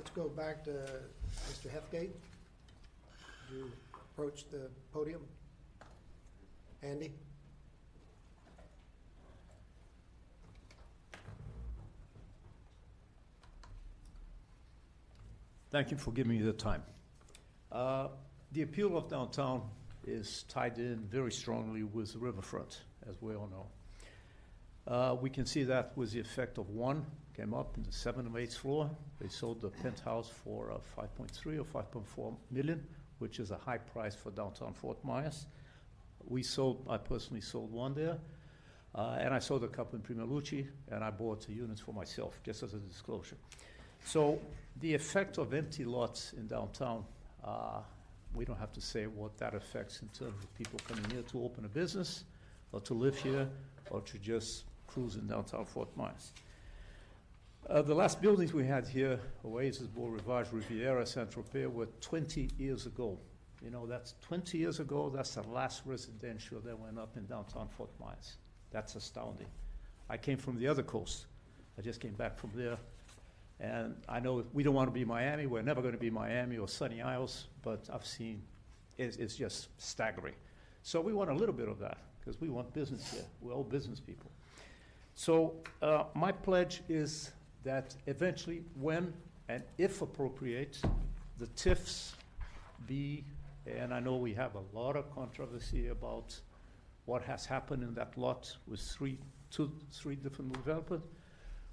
Let's go back to Mr. Hethgate. Would you approach the podium? Andy? Thank you for giving me the time. The appeal of downtown is tied in very strongly with the riverfront, as we all know. We can see that with the effect of one came up in the 7th and 8th floor. They sold the penthouse for 5.3 or 5.4 million, which is a high price for downtown Fort Myers. I personally sold one there, and I sold a couple in Prima Luce, and I bought the units for myself, just as a disclosure. So the effect of empty lots in downtown, we don't have to say what that affects in terms of people coming here to open a business or to live here or to just cruise in downtown Fort Myers. The last buildings we had here, Oasis, Beau Rivage, Riviera, Saint-Tropez, were 20 years ago. You know, that's 20 years ago, that's the last residential that went up in downtown Fort Myers. That's astounding. I came from the other coast. I just came back from there. And I know we don't want to be Miami. We're never going to be Miami or Sunny Isles, but I've seen it's just staggering. So we want a little bit of that because we want business here. We're all business people. So my pledge is that eventually, when and if appropriate, the TIFs be, and I know we have a lot of controversy about what has happened in that lot with three different developers.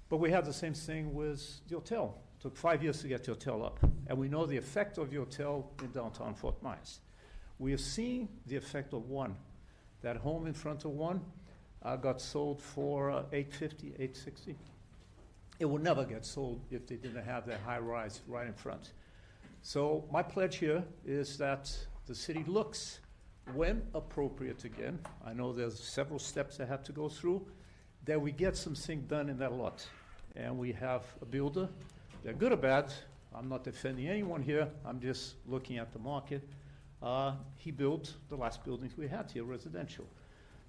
But we have the same thing with the hotel. It took 5 years to get the hotel up. And we know the effect of the hotel in downtown Fort Myers. We have seen the effect of one. That home in front of one got sold for $850, $860. It would never get sold if they didn't have that high rise right in front. So my pledge here is that the city looks, when appropriate again, I know there's several steps that have to go through, that we get something done in that lot. And we have a builder. They're good or bad. I'm not defending anyone here. I'm just looking at the market. He built the last buildings we had here, residential.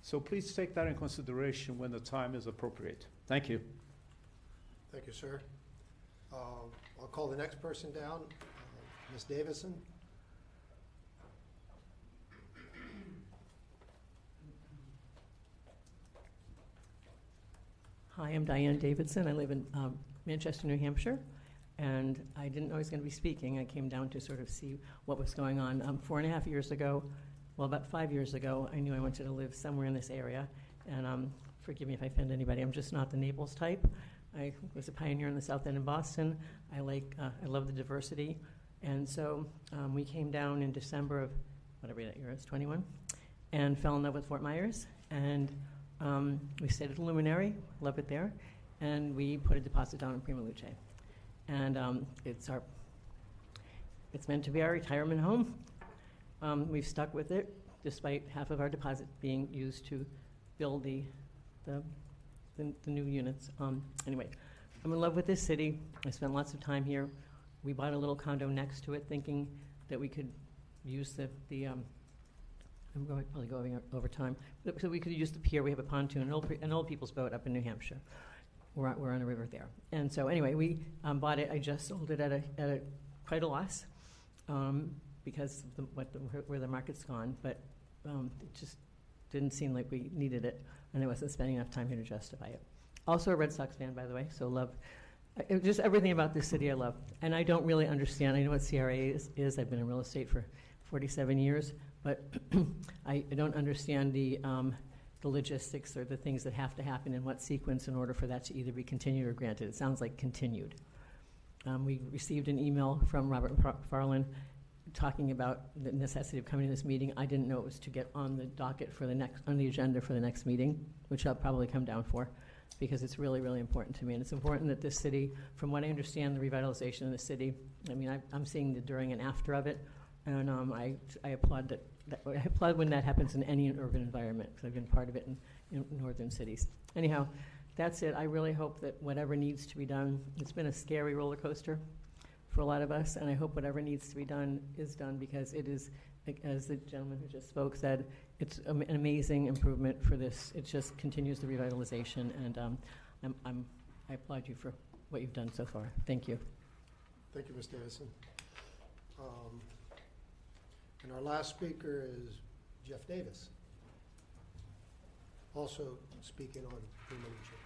So please take that in consideration when the time is appropriate. Thank you. Thank you, sir. I'll call the next person down, Ms. Davison. Hi, I'm Diane Davidson. I live in Manchester, New Hampshire, and I didn't know I was going to be speaking. I came down to sort of see what was going on. 4.5 years ago, well, about 5 years ago, I knew I wanted to live somewhere in this area, and forgive me if I offend anybody. I'm just not the Naples type. I was a pioneer in the South End in Boston. I love the diversity, and so we came down in December of whatever that year is, 21, and fell in love with Fort Myers, and we stayed at the Luminary, love it there, and we put a deposit down in Prima Luce. And it's meant to be our retirement home. We've stuck with it, despite half of our deposit being used to build the new units. Anyway, I'm in love with this city. I spent lots of time here. We bought a little condo next to it, thinking that we could use I'm going to probably go over time. So we could use the pier. We have a pontoon, an old people's boat up in New Hampshire. We're on a river there. And so anyway, we bought it. I just sold it at quite a loss because of where the market's gone. But it just didn't seem like we needed it, and I wasn't spending enough time here to justify it. Also a Red Sox fan, by the way, so love. Just everything about this city I love. And I don't really understand. I know what CRA is. I've been in real estate for 47 years, but I don't understand the logistics or the things that have to happen in what sequence in order for that to either be continued or granted. It sounds like continued. We received an email from Robert McFarland talking about the necessity of coming to this meeting. I didn't know it was to get on the docket on the agenda for the next meeting, which I'll probably come down for, because it's really, really important to me. And it's important that this city, from what I understand, the revitalization of the city, I mean, I'm seeing the during and after of it, and I applaud I applaud when that happens in any urban environment, because I've been part of it in northern cities. Anyhow, that's it. I really hope that whatever needs to be done, it's been a scary roller coaster for a lot of us, and I hope whatever needs to be done is done, because it is, as the gentleman who just spoke said, it's an amazing improvement for this. It just continues the revitalization, and I applaud you for what you've done so far. Thank you. Thank you, Ms. Davison. And our last speaker is Jeff Davis, also speaking on pre-Maluche.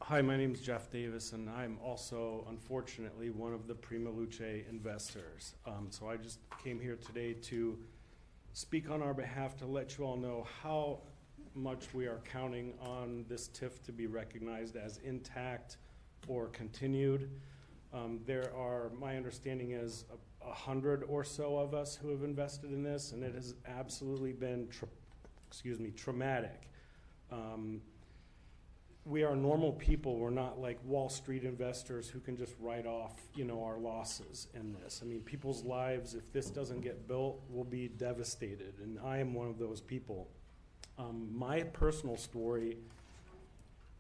Hi, my name is Jeff Davis, and I'm also, unfortunately, one of the Cra Meeting investors. So I just came here today to speak on our behalf to let you all know how much we are counting on this TIF to be recognized as intact or continued. There are, my understanding is, 100 or so of us who have invested in this, and it has absolutely been, traumatic. We are normal people. We're not like Wall Street investors who can just write off, our losses in this. I mean, people's lives, if this doesn't get built, will be devastated, and I am one of those people. My personal story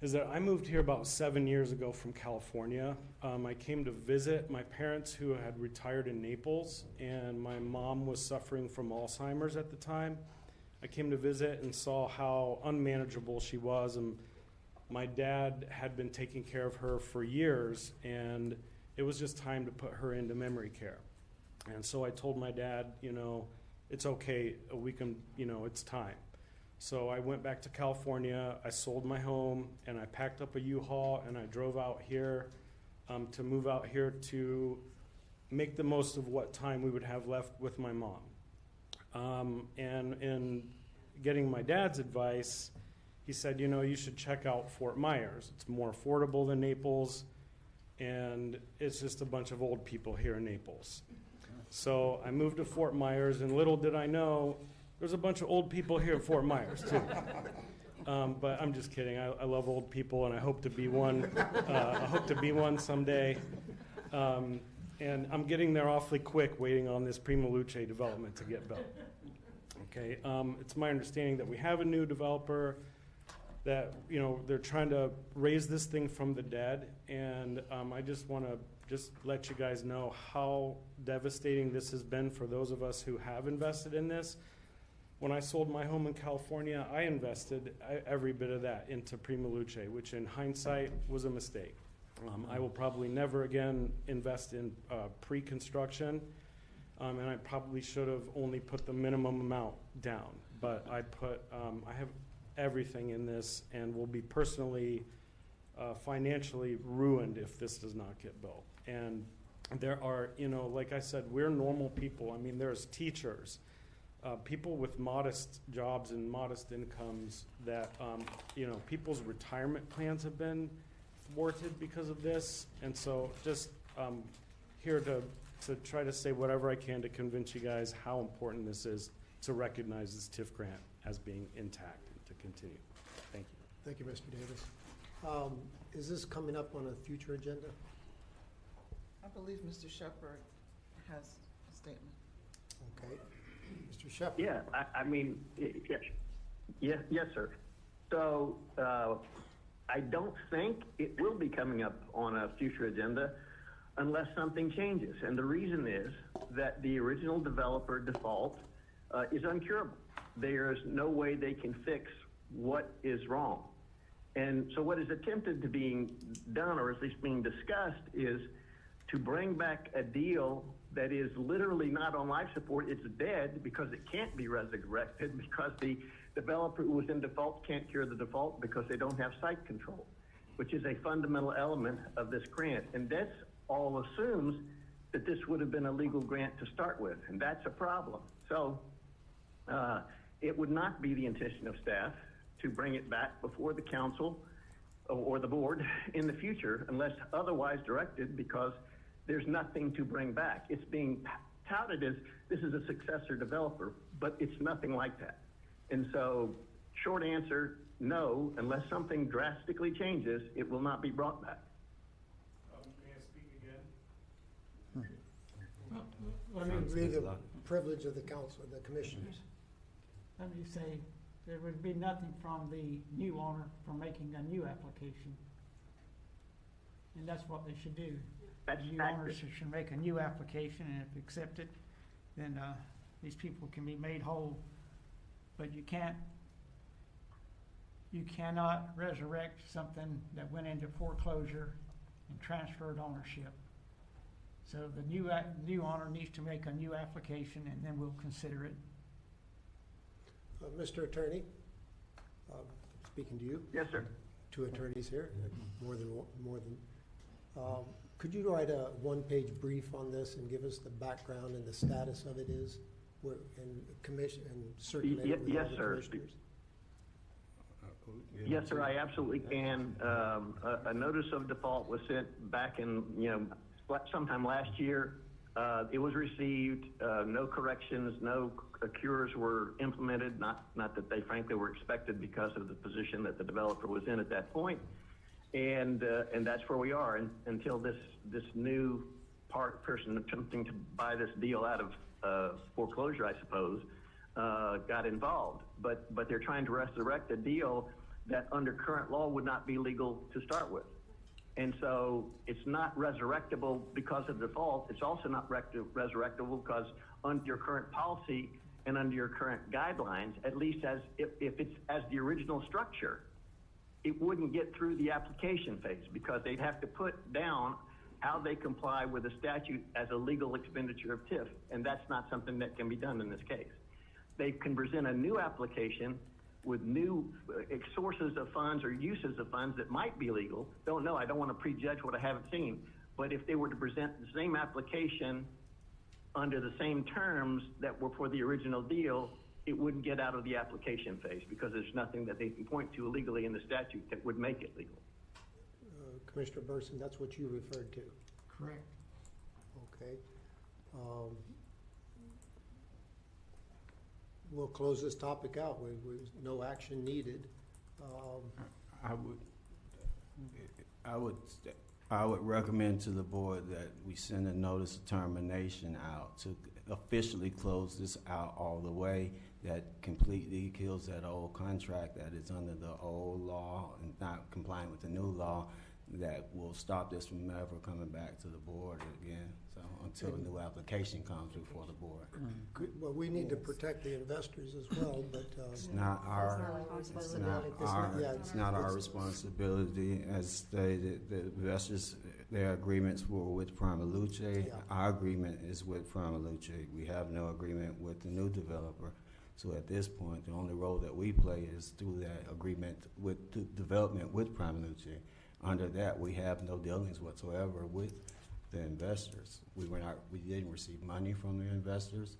is that I moved here about 7 years ago from California. I came to visit my parents who had retired in Naples, and my mom was suffering from Alzheimer's at the time. I came to visit and saw how unmanageable she was, and my dad had been taking care of her for years, and it was just time to put her into memory care. And so I told my dad, it's okay, we can, it's time. So I went back to California, I sold my home, and I packed up a U-Haul, and I drove out here to move out here to make the most of what time we would have left with my mom. And in getting my dad's advice, he said, you should check out Fort Myers. It's more affordable than Naples, and it's just a bunch of old people here in Naples. So I moved to Fort Myers, and little did I know, there's a bunch of old people here at Fort Myers, too. But I'm just kidding. I love old people, and I hope to be one. I hope to be one someday. And I'm getting there awfully quick, waiting on this Cra Meeting development to get built. Okay. It's my understanding that we have a new developer, that they're trying to raise this thing from the dead, and I just want to let you guys know how devastating this has been for those of us who have invested in this. When I sold my home in California, I invested every bit of that into Cra Meeting, which in hindsight was a mistake. I will probably never again invest in pre-construction, and I probably should have only put the minimum amount down, but I have everything in this, and will be personally, financially ruined if this does not get built. And there are, like I said, we're normal people. I mean, there's teachers, people with modest jobs and modest incomes that, people's retirement plans have been thwarted because of this. And so just here to try to say whatever I can to convince you guys how important this is to recognize this TIF grant as being intact and to continue. Thank you. Thank you, Mr. Davis. Is this coming up on a future agenda? I believe Mr. Shepherd has a statement. Okay. Mr. Shepherd. Yeah, I mean, yes, sir. So I don't think it will be coming up on a future agenda unless something changes. And the reason is that the original developer default is uncurable. There is no way they can fix what is wrong. And so what is attempted to being done, or at least being discussed, is to bring back a deal that is literally not on life support. It's dead because it can't be resurrected, because the developer who was in default can't cure the default because they don't have site control, which is a fundamental element of this grant. And this all assumes that this would have been a legal grant to start with, and that's a problem. So it would not be the intention of staff to bring it back before the council or the board in the future unless otherwise directed, because there's nothing to bring back. It's being touted as this is a successor developer, but it's nothing like that. And so, short answer, no, unless something drastically changes, it will not be brought back. May I speak again? Let me read the privilege of the council, the commissioners. Let me say, there would be nothing from the new owner from making a new application. And that's what they should do. That's The new accurate. owners should make a new application, and if accepted, then these people can be made whole. But you can't you cannot resurrect something that went into foreclosure and transferred ownership. So the new owner needs to make a new application, and then we'll consider it. Mr. Attorney, speaking to you. Yes, sir. Two attorneys here, more than could you write a one-page brief on this and give us the background and the status of it is, and commission, and circulate it with all Yes, the sir. commissioners? Yes, sir, I absolutely can. A notice of default was sent back in, sometime last year. It was received, no corrections, no cures were implemented, not that they frankly were expected because of the position that the developer was in at that point. And that's where we are until this new person attempting to buy this deal out of foreclosure, I suppose, got involved. But they're trying to resurrect a deal that under current law would not be legal to start with. And so it's not resurrectable because of default. It's also not resurrectable because under your current policy and under your current guidelines, at least as if it's as the original structure, it wouldn't get through the application phase because they'd have to put down how they comply with the statute as a legal expenditure of TIF, and that's not something that can be done in this case. They can present a new application with new sources of funds or uses of funds that might be legal. Don't know, I don't want to prejudge what I haven't seen, but if they were to present the same application under the same terms that were for the original deal, it wouldn't get out of the application phase because there's nothing that they can point to legally in the statute that would make it legal. Commissioner Burson, that's what you referred to. Correct. Okay. We'll close this topic out. No action needed. I would recommend to the board that we send a notice of termination out to officially close this out all the way. That completely kills that old contract that is under the old law and not compliant with the new law. That will stop this from ever coming back to the board again. So until a new application comes before the board. Well, we need to protect the investors as well, but It's not our responsibility. As stated, the investors, their agreements were with Prima Luce. Yeah. Our agreement is with Prima Luce. We have no agreement with the new developer. So at this point, the only role that we play is through that agreement with the development with Prima Luce. Under that, we have no dealings whatsoever with the investors. We didn't receive money from the investors,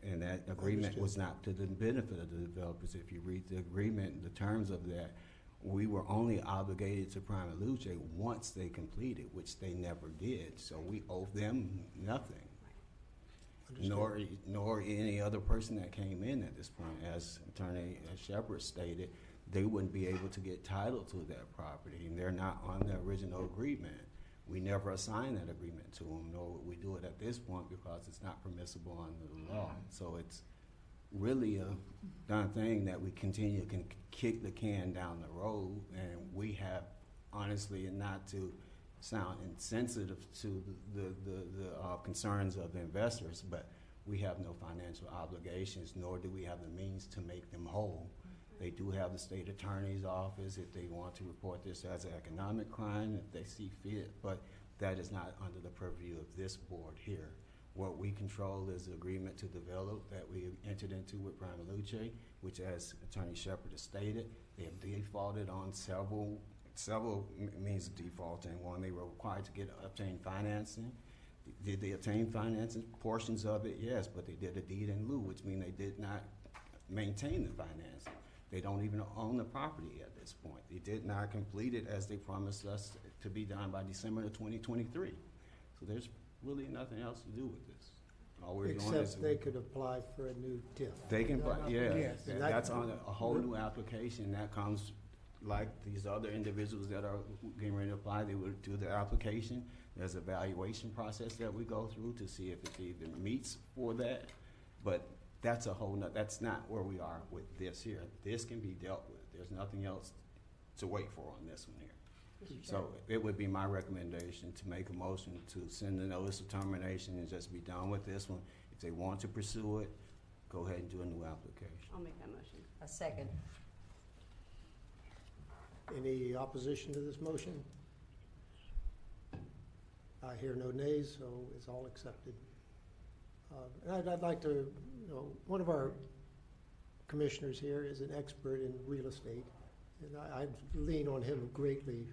and that agreement was not to the benefit of the developers. If you read the agreement, the terms of that, we were only obligated to Prima Luce once they completed, which they never did. So we owe them nothing. Nor any other person that came in at this point. As Attorney Shepard stated, they wouldn't be able to get title to that property, and they're not on the original agreement. We never assigned that agreement to them, nor would we do it at this point because it's not permissible under the law. So it's really a done thing that we can kick the can down the road, and we have, honestly, and not to sound insensitive to the concerns of the investors, but we have no financial obligations, nor do we have the means to make them whole. They do have the state attorney's office if they want to report this as an economic crime, if they see fit, but that is not under the purview of this board here. What we control is the agreement to develop that we entered into with Prima Luce, which, as Attorney Shepard has stated, they have defaulted on several means of defaulting. One, they were required to obtain financing. Did they obtain financing? Portions of it, yes, but they did a deed in lieu, which means they did not maintain the financing. They don't even own the property at this point. They did not complete it as they promised us to be done by December of 2023. So there's really nothing else to do with this. All we're doing is except they could apply for a new TIF. they can, yeah, Yes. that's on a whole new application that comes like these other individuals that are getting ready to apply. They would do the application. There's an evaluation process that we go through to see if it even meets for that. But that's a whole nother, that's not where we are with this here. This can be dealt with. There's nothing else to wait for on this one here. So it would be my recommendation to make a motion to send the notice of termination and just be done with this one. If they want to pursue it, go ahead and do a new application. I'll make that motion. A second. Any opposition to this motion? I hear no nays, so it's all accepted. And I'd like to, one of our commissioners here is an expert in real estate, and I lean on him greatly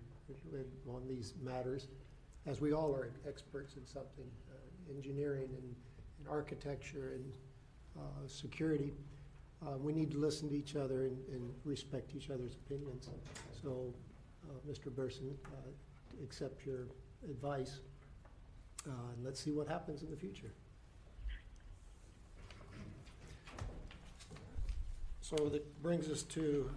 on these matters, as we all are experts in something, engineering and architecture and security. We need to listen to each other and respect each other's opinions. So, Mr. Burson, accept your advice, and let's see what happens in the future. So that brings us to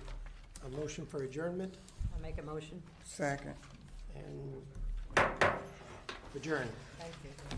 a motion for adjournment I'll make a motion. Second. and adjourn. Thank you.